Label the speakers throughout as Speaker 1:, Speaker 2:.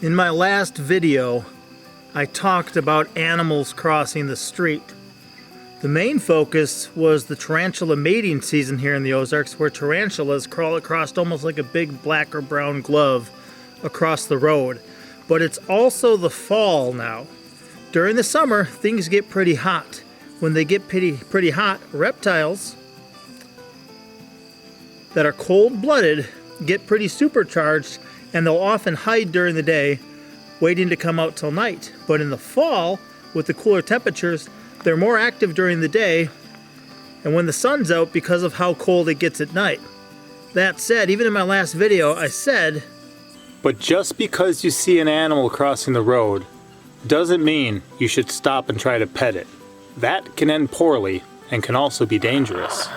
Speaker 1: In my last video, I talked about animals crossing the street. The main focus was the tarantula mating season here in the Ozarks, where tarantulas crawl across almost like a big black or brown glove across the road. But it's also the fall now. During the summer, things get pretty hot. When they get pretty hot, reptiles that are cold-blooded get pretty supercharged, and they'll often hide during the day, waiting to come out till night. But in the fall, with the cooler temperatures, they're more active during the day and when the sun's out because of how cold it gets at night. That said, even in my last video, I said,
Speaker 2: but just because you see an animal crossing the road doesn't mean you should stop and try to pet it. That can end poorly and can also be dangerous.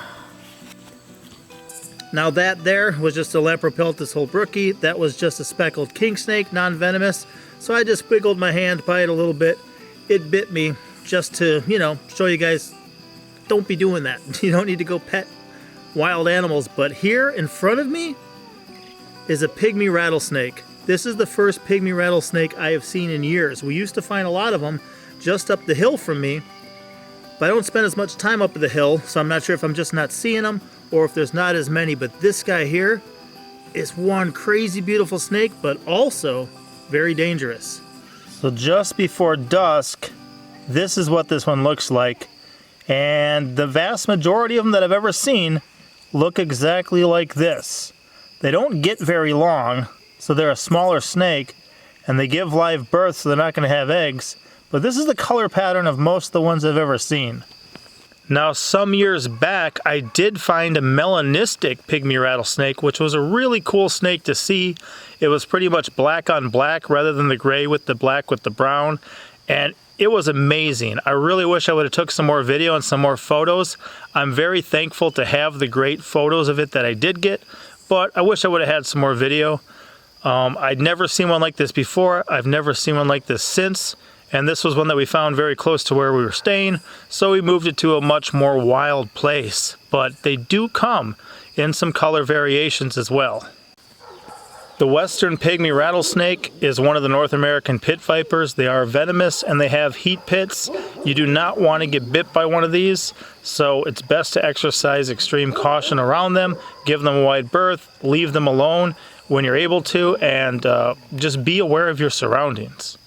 Speaker 1: Now that there was just a Lepropeltis holbrooki. That was just a speckled king snake, non-venomous. So I just wiggled my hand by it a little bit. It bit me just to, show you guys, don't be doing that. You don't need to go pet wild animals. But here in front of me is a pygmy rattlesnake. This is the first pygmy rattlesnake I have seen in years. We used to find a lot of them just up the hill from me, but I don't spend as much time up the hill, so I'm not sure if I'm just not seeing them or if there's not as many. But this guy here is one crazy beautiful snake, but also very dangerous. So just before dusk, this is what this one looks like. And the vast majority of them that I've ever seen look exactly like this. They don't get very long, so they're a smaller snake, and they give live birth, so they're not going to have eggs. But this is the color pattern of most of the ones I've ever seen. Now, some years back, I did find a melanistic pygmy rattlesnake, which was a really cool snake to see. It was pretty much black on black rather than the gray with the black with the brown. And it was amazing. I really wish I would have took some more video and some more photos. I'm very thankful to have the great photos of it that I did get, but I wish I would have had some more video. I'd never seen one like this before. I've never seen one like this since. And this was one that we found very close to where we were staying, so we moved it to a much more wild place. But they do come in some color variations as well. The western pygmy rattlesnake is one of the North American pit vipers. They are venomous and they have heat pits. You do not want to get bit by one of these, so it's best to exercise extreme caution around them. Give them a wide berth, leave them alone when you're able to, and just be aware of your surroundings.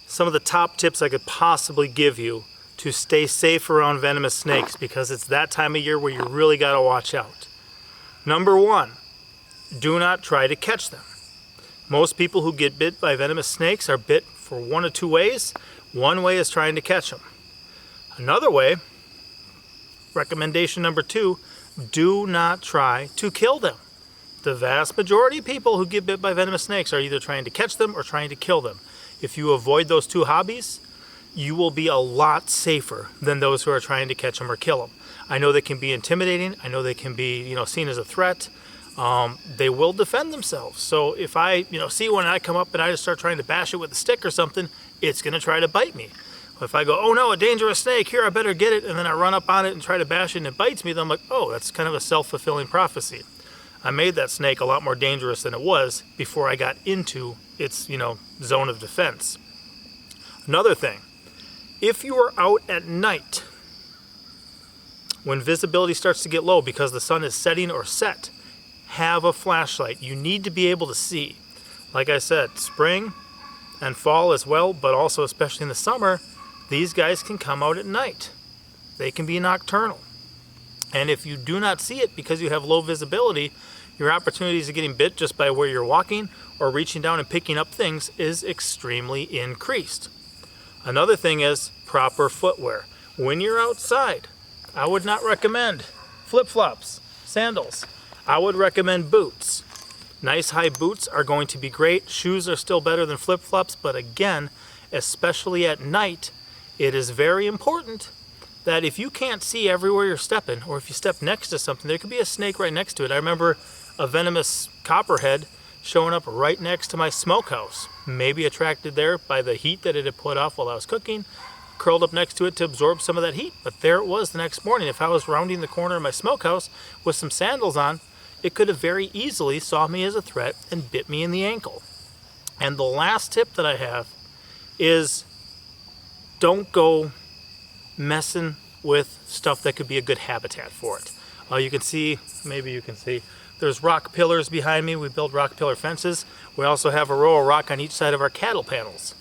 Speaker 1: Some of the top tips I could possibly give you to stay safe around venomous snakes, because it's that time of year where you really got to watch out. Number one, do not try to catch them. Most people who get bit by venomous snakes are bit for one of two ways. One way is trying to catch them. Another way, recommendation number two, do not try to kill them. The vast majority of people who get bit by venomous snakes are either trying to catch them or trying to kill them. If you avoid those two hobbies, you will be a lot safer than those who are trying to catch them or kill them. I know they can be intimidating. I know they can be, seen as a threat. They will defend themselves. So if I, see one and I come up and I just start trying to bash it with a stick or something, it's going to try to bite me. If I go, oh no, a dangerous snake, here, I better get it, and then I run up on it and try to bash it and it bites me, then I'm like, oh, that's kind of a self-fulfilling prophecy. I made that snake a lot more dangerous than it was before I got into its, zone of defense. Another thing, if you are out at night, when visibility starts to get low because the sun is setting or set, have a flashlight. You need to be able to see. Like I said, spring and fall as well, but also especially in the summer, these guys can come out at night. They can be nocturnal. And if you do not see it because you have low visibility, your opportunities of getting bit just by where you're walking or reaching down and picking up things is extremely increased. Another thing is proper footwear. When you're outside, I would not recommend flip-flops, sandals. I would recommend boots. Nice high boots are going to be great. Shoes are still better than flip-flops, but again, especially at night, it is very important that if you can't see everywhere you're stepping, or if you step next to something, there could be a snake right next to it. I remember a venomous copperhead showing up right next to my smokehouse, maybe attracted there by the heat that it had put off while I was cooking, curled up next to it to absorb some of that heat. But there it was the next morning. If I was rounding the corner of my smokehouse with some sandals on, it could have very easily saw me as a threat and bit me in the ankle. And the last tip that I have is don't go messing with stuff that could be a good habitat for it. You can see, maybe you can see, there's rock pillars behind me. We build rock pillar fences. We also have a row of rock on each side of our cattle panels.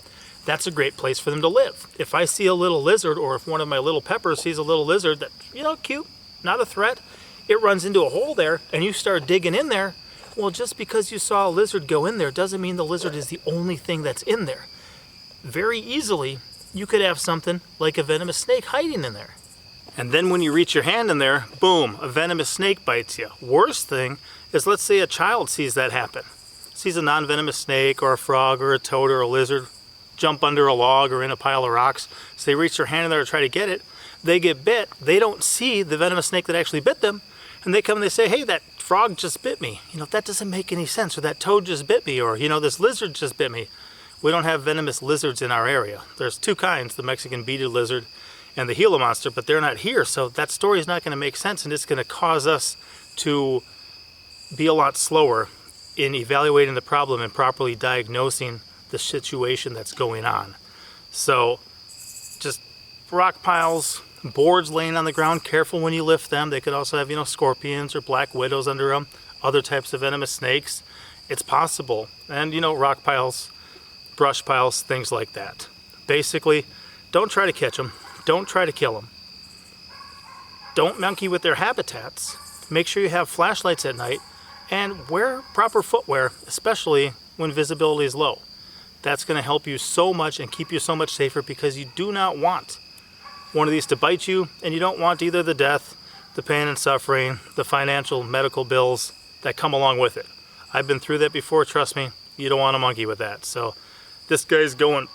Speaker 1: That's a great place for them to live. If I see a little lizard, or if one of my little peppers sees a little lizard that, you know, cute, not a threat, it runs into a hole there and you start digging in there, well, just because you saw a lizard go in there doesn't mean the lizard is the only thing that's in there. Very easily, you could have something like a venomous snake hiding in there. And then when you reach your hand in there, boom, a venomous snake bites you. Worst thing is, let's say a child sees that happen. Sees a non-venomous snake or a frog or a toad or a lizard jump under a log or in a pile of rocks. So they reach their hand in there to try to get it. They get bit. They don't see the venomous snake that actually bit them. And they come and they say, hey, that frog just bit me. You know, that doesn't make any sense. Or that toad just bit me. Or, you know, this lizard just bit me. We don't have venomous lizards in our area. There's two kinds, the Mexican beaded lizard and the Gila monster, but they're not here. So that story is not going to make sense, and it's going to cause us to be a lot slower in evaluating the problem and properly diagnosing the situation that's going on. So just rock piles, boards laying on the ground, careful when you lift them. They could also have, you know, scorpions or black widows under them, other types of venomous snakes. It's possible. And, you know, rock piles, brush piles, things like that. Basically, don't try to catch them. Don't try to kill them. Don't monkey with their habitats. Make sure you have flashlights at night and wear proper footwear, especially when visibility is low. That's going to help you so much and keep you so much safer, because you do not want one of these to bite you, and you don't want either the death, the pain and suffering, the financial medical bills that come along with it. I've been through that before, trust me. You don't want to monkey with that. So this guy's going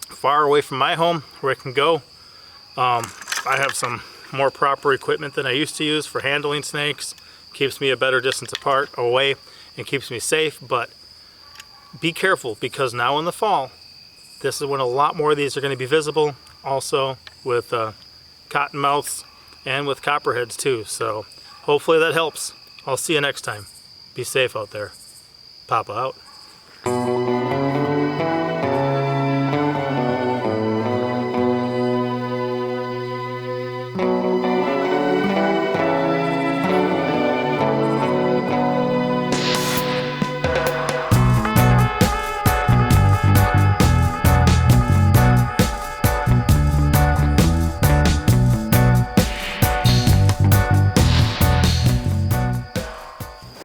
Speaker 1: far away from my home where it can go. I have some more proper equipment than I used to use for handling snakes. Keeps me a better distance apart, away, and keeps me safe. But be careful, because now in the fall, this is when a lot more of these are going to be visible. Also with cottonmouths and with copperheads too. So hopefully that helps. I'll see you next time. Be safe out there. Papa out.